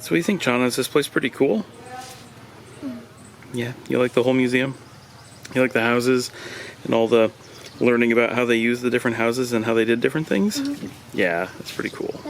So what do you think, John? Is this place pretty cool? Yeah, you like the whole museum? You like the houses and all the learning about how they use the different houses and how they did different things? Yeah, that's pretty cool.